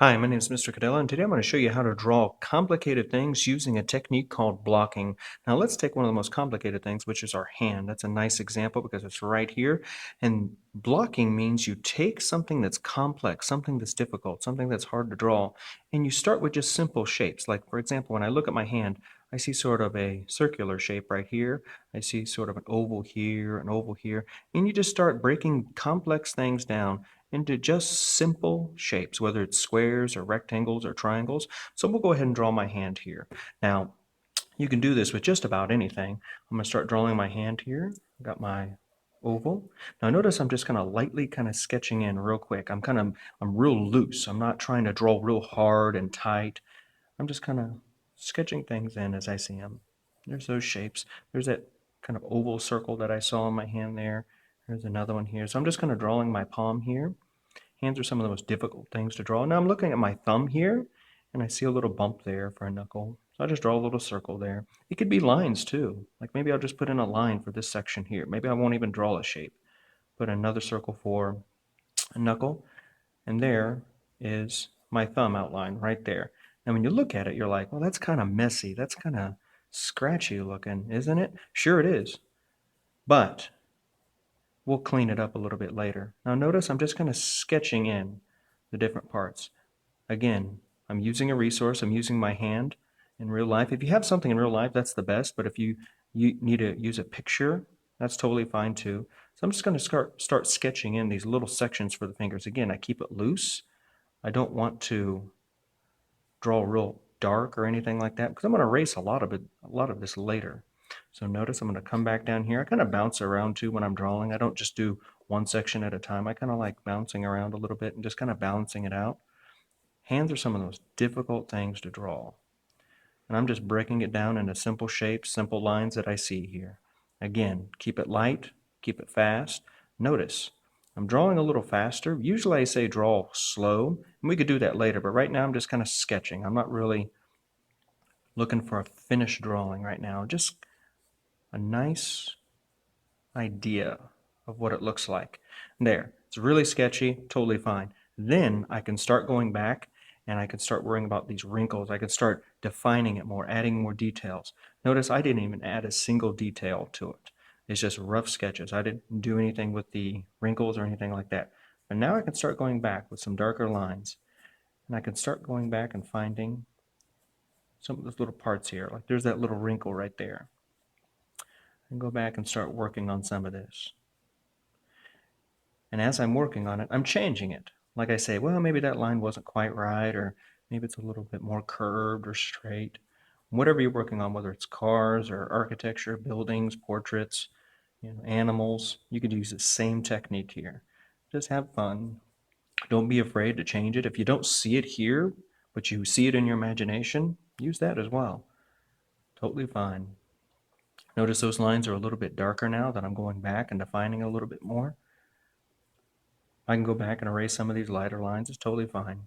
Hi, my name is Mr.Codilla, and today I'm going to show you how to draw complicated things using a technique called blocking. Now let's take one of the most complicated things, which is our hand. That's a nice example because it's right here. And blocking means you take something that's complex, something that's difficult, something that's hard to draw, and you start with just simple shapes. Like, for example, when I look at my hand, I see sort of a circular shape right here. I see sort of an oval here, and you just start breaking complex things down into just simple shapes, whether it's squares or rectangles or triangles. So we'll go ahead and draw my hand here. Now, you can do this with just about anything. I'm going to start drawing my hand here. I've got my oval. Now notice I'm just kind of lightly kind of sketching in real quick. I'm real loose. I'm not trying to draw real hard and tight. I'm just kind of sketching things in as I see them. There's those shapes. There's that kind of oval circle that I saw in my hand there. There's another one here. So I'm just kind of drawing my palm here. Hands are some of the most difficult things to draw. Now I'm looking at my thumb here, and I see a little bump there for a knuckle. So I just draw a little circle there. It could be lines too. Like maybe I'll just put in a line for this section here. Maybe I won't even draw a shape. Put another circle for a knuckle, and there is my thumb outline right there. And when you look at it, you're like, well, that's kind of messy. That's kind of scratchy looking, isn't it? Sure it is. But we'll clean it up a little bit later. Now notice I'm just kind of sketching in the different parts. Again, I'm using a resource. I'm using my hand in real life. If you have something in real life, that's the best. But if you need to use a picture, that's totally fine too. So I'm just going to start sketching in these little sections for the fingers. Again, I keep it loose. I don't want to draw real dark or anything like that because I'm going to erase a lot of this later. So notice I'm going to come back down here. I kind of bounce around too when I'm drawing. I don't just do one section at a time. I kind of like bouncing around a little bit and just kind of balancing it out. Hands are some of the most difficult things to draw. And I'm just breaking it down into simple shapes, simple lines that I see here. Again, keep it light, keep it fast. Notice, I'm drawing a little faster. Usually I say draw slow, and we could do that later, but right now I'm just kind of sketching. I'm not really looking for a finished drawing right now. Just a nice idea of what it looks like. There, it's really sketchy, totally fine. Then I can start going back and I can start worrying about these wrinkles. I can start defining it more, adding more details. Notice I didn't even add a single detail to it. It's just rough sketches. I didn't do anything with the wrinkles or anything like that. But now I can start going back with some darker lines. And I can start going back and finding some of those little parts here. Like there's that little wrinkle right there. And go back and start working on some of this. And as I'm working on it, I'm changing it. Like I say, well, maybe that line wasn't quite right, or maybe it's a little bit more curved or straight. Whatever you're working on, whether it's cars or architecture, buildings, portraits, animals, you could use the same technique here. Just have fun. Don't be afraid to change it. If you don't see it here, but you see it in your imagination, use that as well. Totally fine. Notice those lines are a little bit darker now that I'm going back and defining a little bit more. I can go back and erase some of these lighter lines. It's totally fine.